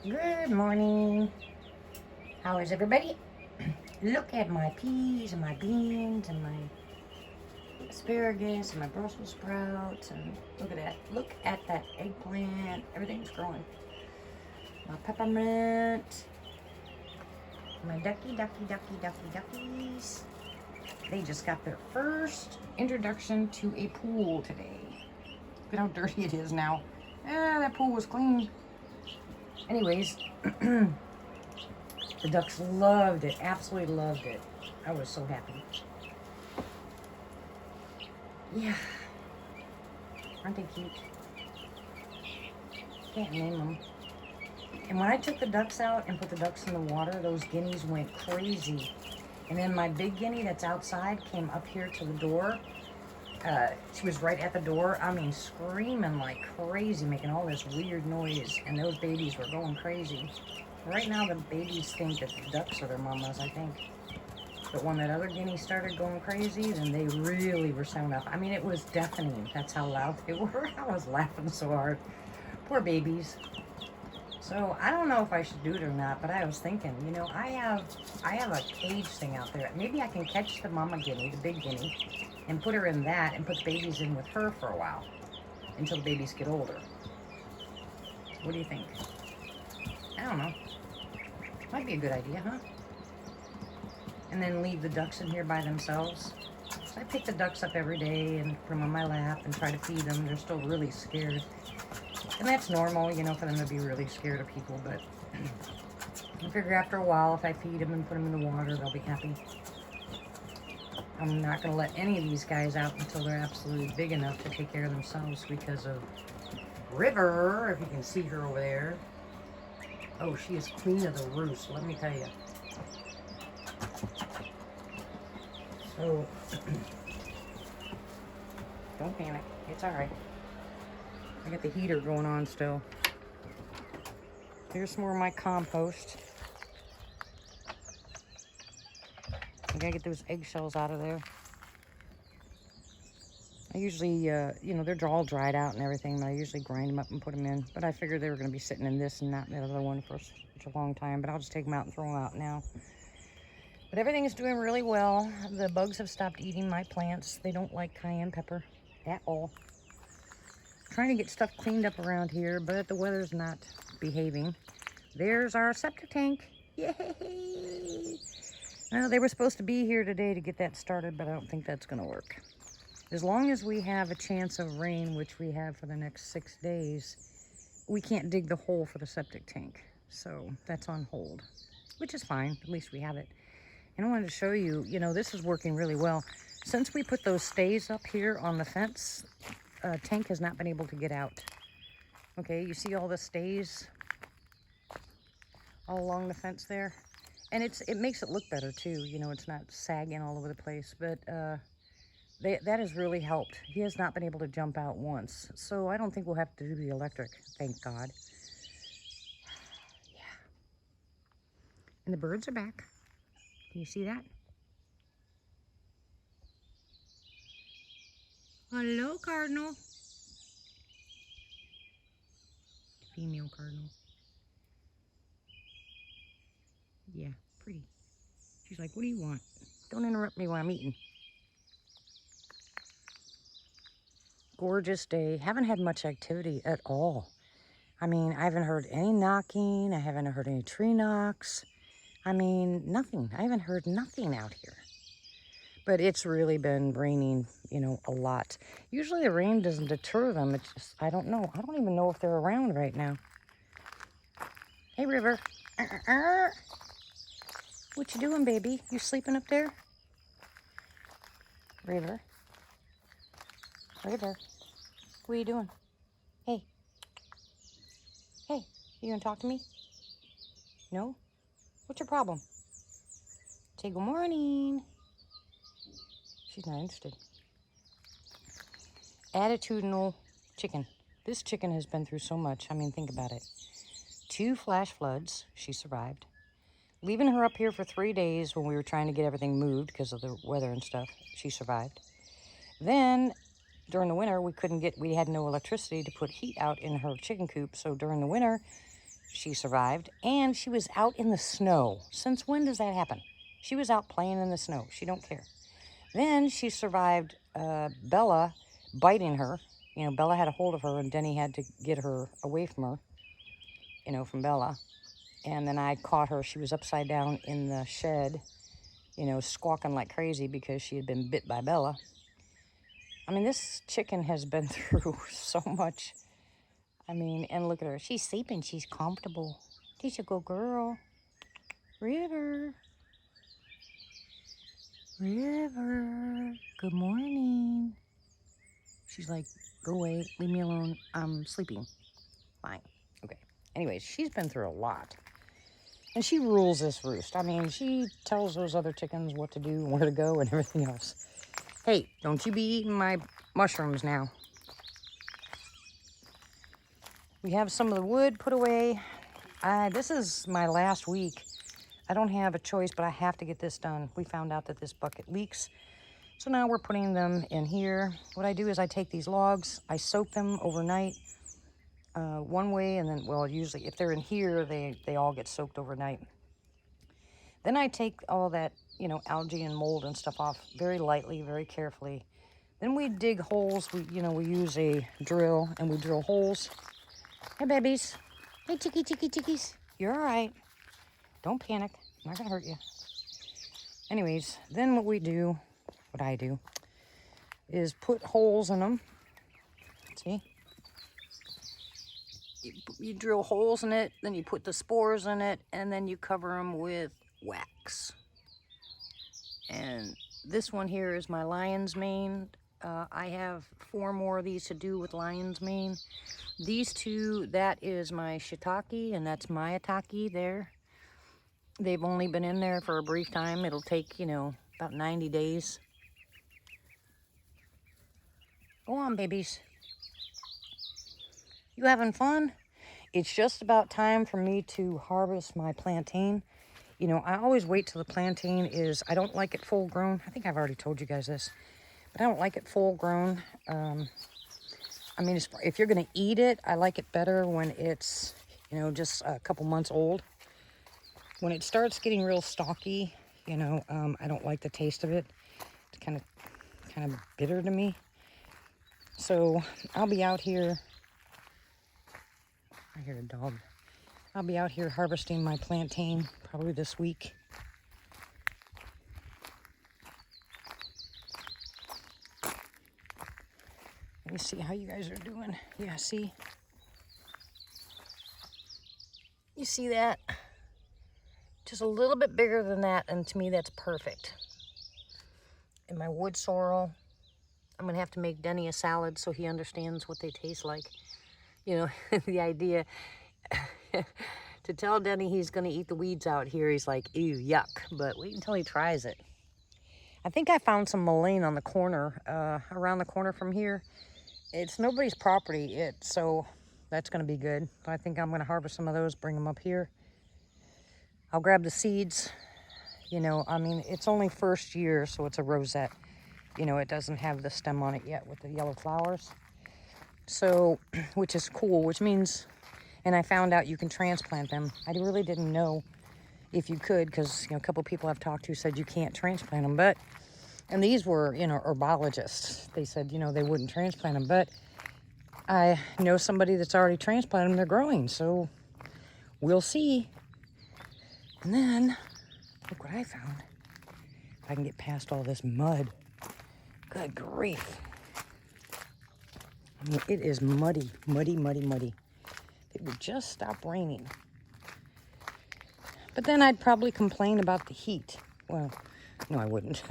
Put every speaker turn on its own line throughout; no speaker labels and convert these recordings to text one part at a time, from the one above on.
Good morning. How is everybody? Look at my peas and my beans and my asparagus and my Brussels sprouts and look at that. Look at that eggplant. Everything's growing. My peppermint. My duckies. They just got their first introduction to a pool today. Look at how dirty it is now. That pool was clean. Anyways, the ducks loved it, absolutely loved it. I was so happy. Yeah. Aren't they cute? Can't name them. And when I took the ducks out and put the ducks in the water, those guineas went crazy. And then my big guinea that's outside came up here to the door. She was right at the door. I mean, screaming like crazy, making all this weird noise. And those babies were going crazy. Right now, the babies think that the ducks are their mamas, I think. But when that other guinea started going crazy, then they really were sound off. I mean, it was deafening. That's how loud they were. I was laughing so hard. Poor babies. So I don't know if I should do it or not, but I was thinking, you know, I have a cage thing out there. Maybe I can catch the mama guinea, the big guinea, and put her in that and put the babies in with her for a while until the babies get older. What do you think? I don't know. Might be a good idea, huh? And then leave the ducks in here by themselves. So I pick the ducks up every day and put them on my lap and try to feed them. They're still really scared. And that's normal, you know, for them to be really scared of people, but I figure after a while, if I feed them and put them in the water, they'll be happy. I'm not going to let any of these guys out until they're absolutely big enough to take care of themselves because of River, if you can see her over there. Oh, she is queen of the roost, let me tell you. So, don't panic, it's all right. I got the heater going on still. Here's some more of my compost. I gotta get those eggshells out of there. I usually, you know, they're all dried out and everything, but I usually grind them up and put them in. But I figured they were going to be sitting in this and not in the other one for such a long time. But I'll just take them out and throw them out now. But everything is doing really well. The bugs have stopped eating my plants. They don't like cayenne pepper at all. Trying to get stuff cleaned up around here, but the weather's not behaving. There's our septic tank. Yay! Well, they were supposed to be here today to get that started, but I don't think that's going to work. As long as we have a chance of rain, which we have for the next 6 days, we can't dig the hole for the septic tank. So that's on hold, which is fine. At least we have it. And I wanted to show you, you know, this is working really well. Since we put those stays up here on the fence, tank has not been able to get out. Okay, you see all the stays all along the fence there? And it makes it look better too. You know, it's not sagging all over the place, but that has really helped. He has not been able to jump out once. So I don't think we'll have to do the electric, thank God. Yeah. And the birds are back. Can you see that? Hello, cardinal. Female cardinal. Yeah, pretty. She's like, what do you want? Don't interrupt me when I'm eating. Gorgeous day. Haven't had much activity at all. I mean, I haven't heard any knocking. I haven't heard any tree knocks. I mean, nothing. I haven't heard nothing out here. But it's really been raining, you know, a lot. Usually the rain doesn't deter them. It's just, I don't know. I don't even know if they're around right now. Hey, River. What you doing, baby? You sleeping up there? River. River. What are you doing? Hey. Hey, you gonna talk to me? No? What's your problem? Say good morning. She's not interested. Attitudinal chicken. This chicken has been through so much. I mean, think about it. 2 flash floods. She survived. Leaving her up here for 3 days when we were trying to get everything moved because of the weather and stuff. She survived. Then, during the winter, we had no electricity to put heat out in her chicken coop. So during the winter, she survived, and she was out in the snow. Since when does that happen? She was out playing in the snow. She don't care. Then she survived Bella biting her. You know, Bella had a hold of her, and Denny had to get her away from her, you know, from Bella. And then I caught her. She was upside down in the shed, you know, squawking like crazy because she had been bit by Bella. I mean, this chicken has been through so much. I mean, and look at her. She's sleeping. She's comfortable. She's a good girl. River. River. Good morning. She's like, go away. Leave me alone. I'm sleeping. Fine. Okay. Anyways, she's been through a lot. And she rules this roost. I mean, she tells those other chickens what to do and where to go and everything else. Hey, don't you be eating my mushrooms now. We have some of the wood put away. This is my last week. I don't have a choice, but I have to get this done. We found out that this bucket leaks. So now we're putting them in here. What I do is I take these logs, I soak them overnight one way, and then, well, usually if they're in here, they all get soaked overnight. Then I take all that, you know, algae and mold and stuff off very lightly, very carefully. Then we dig holes. We use a drill, and we drill holes. Hey, babies. Hey, chickies. You're all right. Don't panic. I'm not going to hurt you. Anyways, then what I do, is put holes in them. See? You drill holes in it, then you put the spores in it, and then you cover them with wax. And this one here is my lion's mane. I have 4 more of these to do with lion's mane. These 2, that is my shiitake, and that's my atake there. They've only been in there for a brief time. It'll take, you know, about 90 days. Go on, babies. You having fun? It's just about time for me to harvest my plantain. You know, I always wait till the plantain is, I don't like it full grown. I think I've already told you guys this, but I don't like it full grown. I mean, if you're going to eat it, I like it better when it's, you know, just a couple months old. When it starts getting real stalky, you know, I don't like the taste of it. It's kind of bitter to me. So I'll be out here. I hear a dog. I'll be out here harvesting my plantain probably this week. Let me see how you guys are doing. Yeah, see? You see that? Just a little bit bigger than that, and to me that's perfect. And my wood sorrel, I'm gonna have to make Denny a salad so he understands what they taste like. You know, the idea to tell Denny he's gonna eat the weeds out here, he's like, ew, yuck, but wait until he tries it. I think I found some mullein on the corner, around the corner from here. It's nobody's property, so that's gonna be good. I think I'm gonna harvest some of those, bring them up here. I'll grab the seeds. You know, I mean, it's only first year, so it's a rosette. You know, it doesn't have the stem on it yet with the yellow flowers. So, which is cool, which means, and I found out you can transplant them. I really didn't know if you could, because, you know, a couple people I've talked to said you can't transplant them, but, and these were, you know, herbologists. They said, you know, they wouldn't transplant them, but I know somebody that's already transplanted them. They're growing, so we'll see. And then, look what I found. If I can get past all this mud. Good grief. I mean, it is muddy. It would just stop raining. But then I'd probably complain about the heat. Well, no, I wouldn't.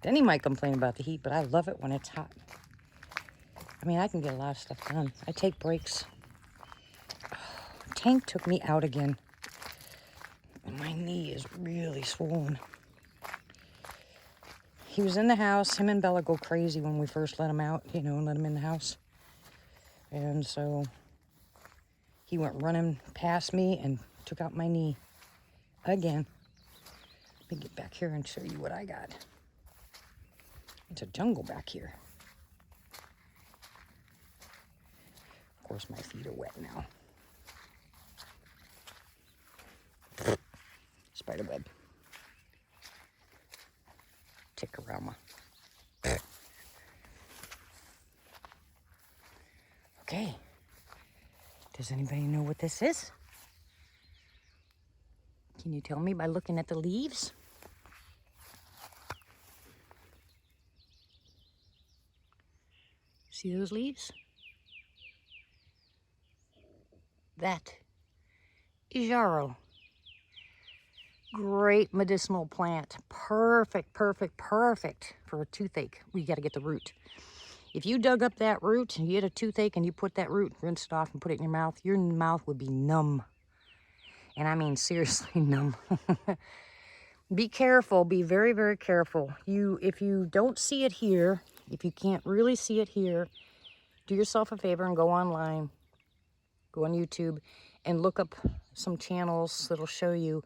Denny might complain about the heat, but I love it when it's hot. I mean, I can get a lot of stuff done. I take breaks. Oh, Tank took me out again. And my knee is really swollen. He was in the house. Him and Bella go crazy when we first let him out, you know, and let him in the house. And so he went running past me and took out my knee again. Let me get back here and show you what I got. It's a jungle back here. Of course, my feet are wet now. spider web. Tickerama. Okay. Does anybody know what this is? Can you tell me by looking at the leaves? See those leaves? That is yarrow. Great medicinal plant. Perfect, perfect, perfect for a toothache. We got to get the root. If you dug up that root and you had a toothache and you put that root, rinse it off and put it in your mouth would be numb. And I mean seriously numb. Be careful, be very, very careful. If you don't see it here, if you can't really see it here, do yourself a favor and go online, go on YouTube and look up some channels that'll show you.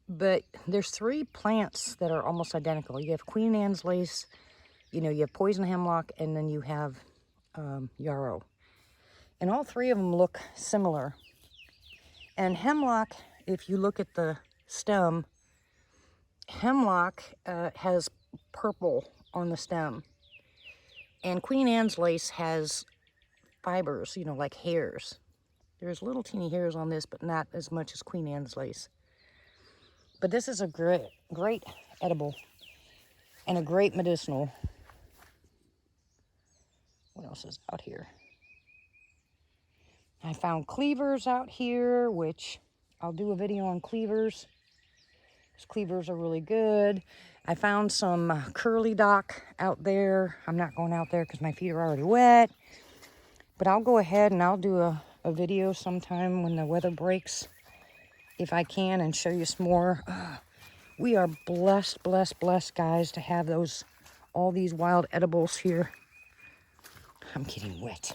But there's 3 plants that are almost identical. You have Queen Anne's lace, you have poison hemlock, and then you have yarrow. And all 3 of them look similar. And hemlock, if you look at the stem, hemlock has purple on the stem. And Queen Anne's lace has fibers, like hairs. There's little teeny hairs on this, but not as much as Queen Anne's lace. But this is a great edible and a great medicinal. What else is out here? I found cleavers out here, which I'll do a video on cleavers. Those cleavers are really good. I found some curly dock out there. I'm not going out there because my feet are already wet. But I'll go ahead and I'll do a video sometime when the weather breaks, if I can, and show you some more. We are blessed, guys, to have all these wild edibles here. I'm getting wet.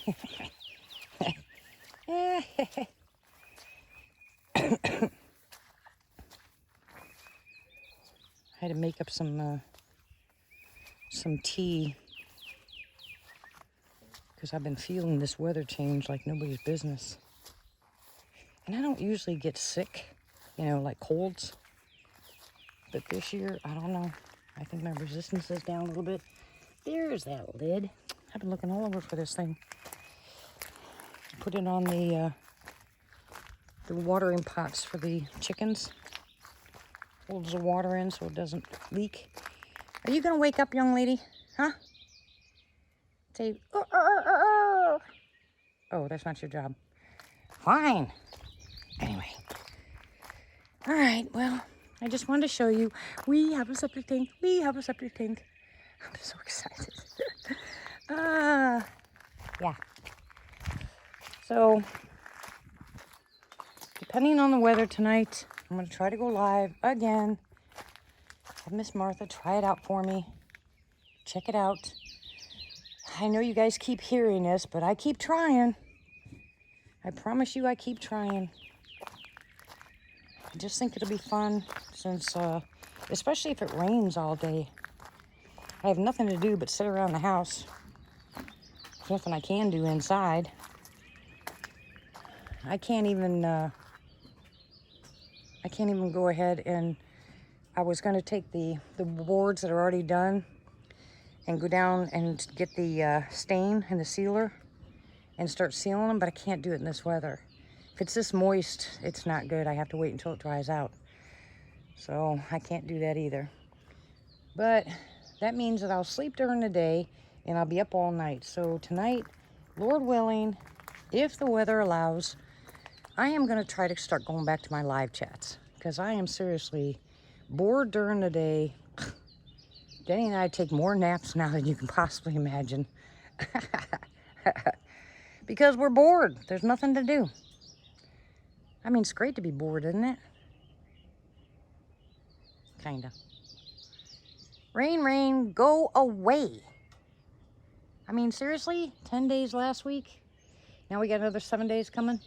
I had to make up some tea because I've been feeling this weather change like nobody's business. And I don't usually get sick, like colds. But this year, I don't know. I think my resistance is down a little bit. There's that lid. I've been looking all over for this thing. Put it on the watering pots for the chickens. Holds the water in so it doesn't leak. Are you going to wake up, young lady? Huh? Say, oh, that's not your job. Fine. Anyway. All right, well, I just wanted to show you. We have a septic tank. We have a septic tank. I'm so excited. Yeah. So, depending on the weather tonight, I'm going to try to go live again. Have Miss Martha try it out for me. Check it out. I know you guys keep hearing this, but I keep trying. I promise you I keep trying. I just think it'll be fun since, especially if it rains all day. I have nothing to do but sit around the house. There's nothing I can do inside. I can't even go ahead and I was going to take the boards that are already done and go down and get the stain and the sealer and start sealing them, but I can't do it in this weather. If it's this moist, it's not good. I have to wait until it dries out. So I can't do that either. But that means that I'll sleep during the day and I'll be up all night. So tonight, Lord willing, if the weather allows, I am going to try to start going back to my live chats because I am seriously bored during the day. Jenny and I take more naps now than you can possibly imagine. Because we're bored. There's nothing to do. I mean, it's great to be bored, isn't it? Kinda. Rain, rain, go away. I mean, seriously? 10 days last week? Now we got another 7 days coming?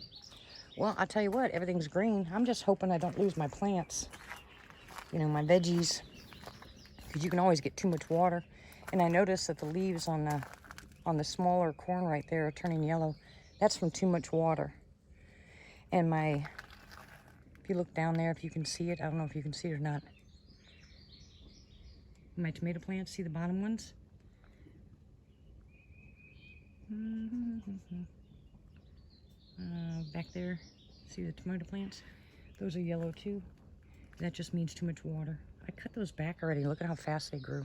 Well, I'll tell you what, everything's green. I'm just hoping I don't lose my plants. My veggies. Because you can always get too much water. And I noticed that the leaves on the smaller corn right there are turning yellow. That's from too much water. And if you look down there, if you can see it, I don't know if you can see it or not. My tomato plants, see the bottom ones? Back there, see the tomato plants? Those are yellow too. That just means too much water. I cut those back already. Look at how fast they grew.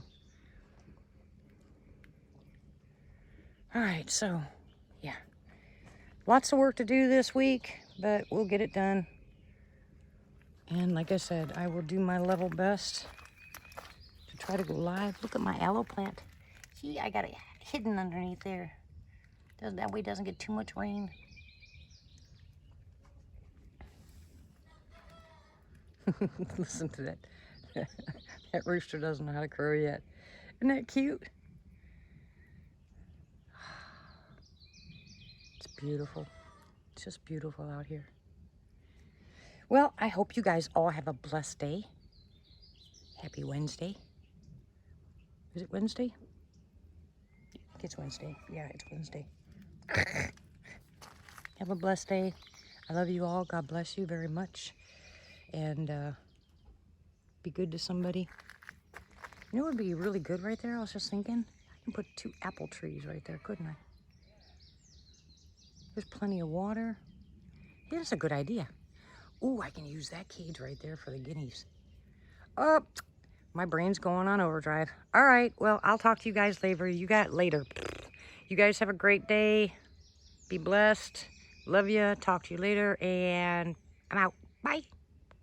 All right, so yeah. Lots of work to do this week, but we'll get it done. And like I said, I will do my level best to try to go live. Look at my aloe plant. See, I got it hidden underneath there. That way it doesn't get too much rain. Listen to that. That rooster doesn't know how to crow yet. Isn't that cute? It's beautiful. It's just beautiful out here. Well, I hope you guys all have a blessed day. Happy Wednesday. Is it Wednesday? I think it's Wednesday. Yeah, it's Wednesday. Have a blessed day. I love you all. God bless you very much. And be good to somebody. You know what would be really good right there? I was just thinking. I can put 2 apple trees right there, couldn't I? There's plenty of water. Yeah, that's a good idea. Ooh, I can use that cage right there for the guineas. Oh, my brain's going on overdrive. All right, well, I'll talk to you guys later. You guys have a great day. Be blessed. Love you. Talk to you later. And I'm out. Bye.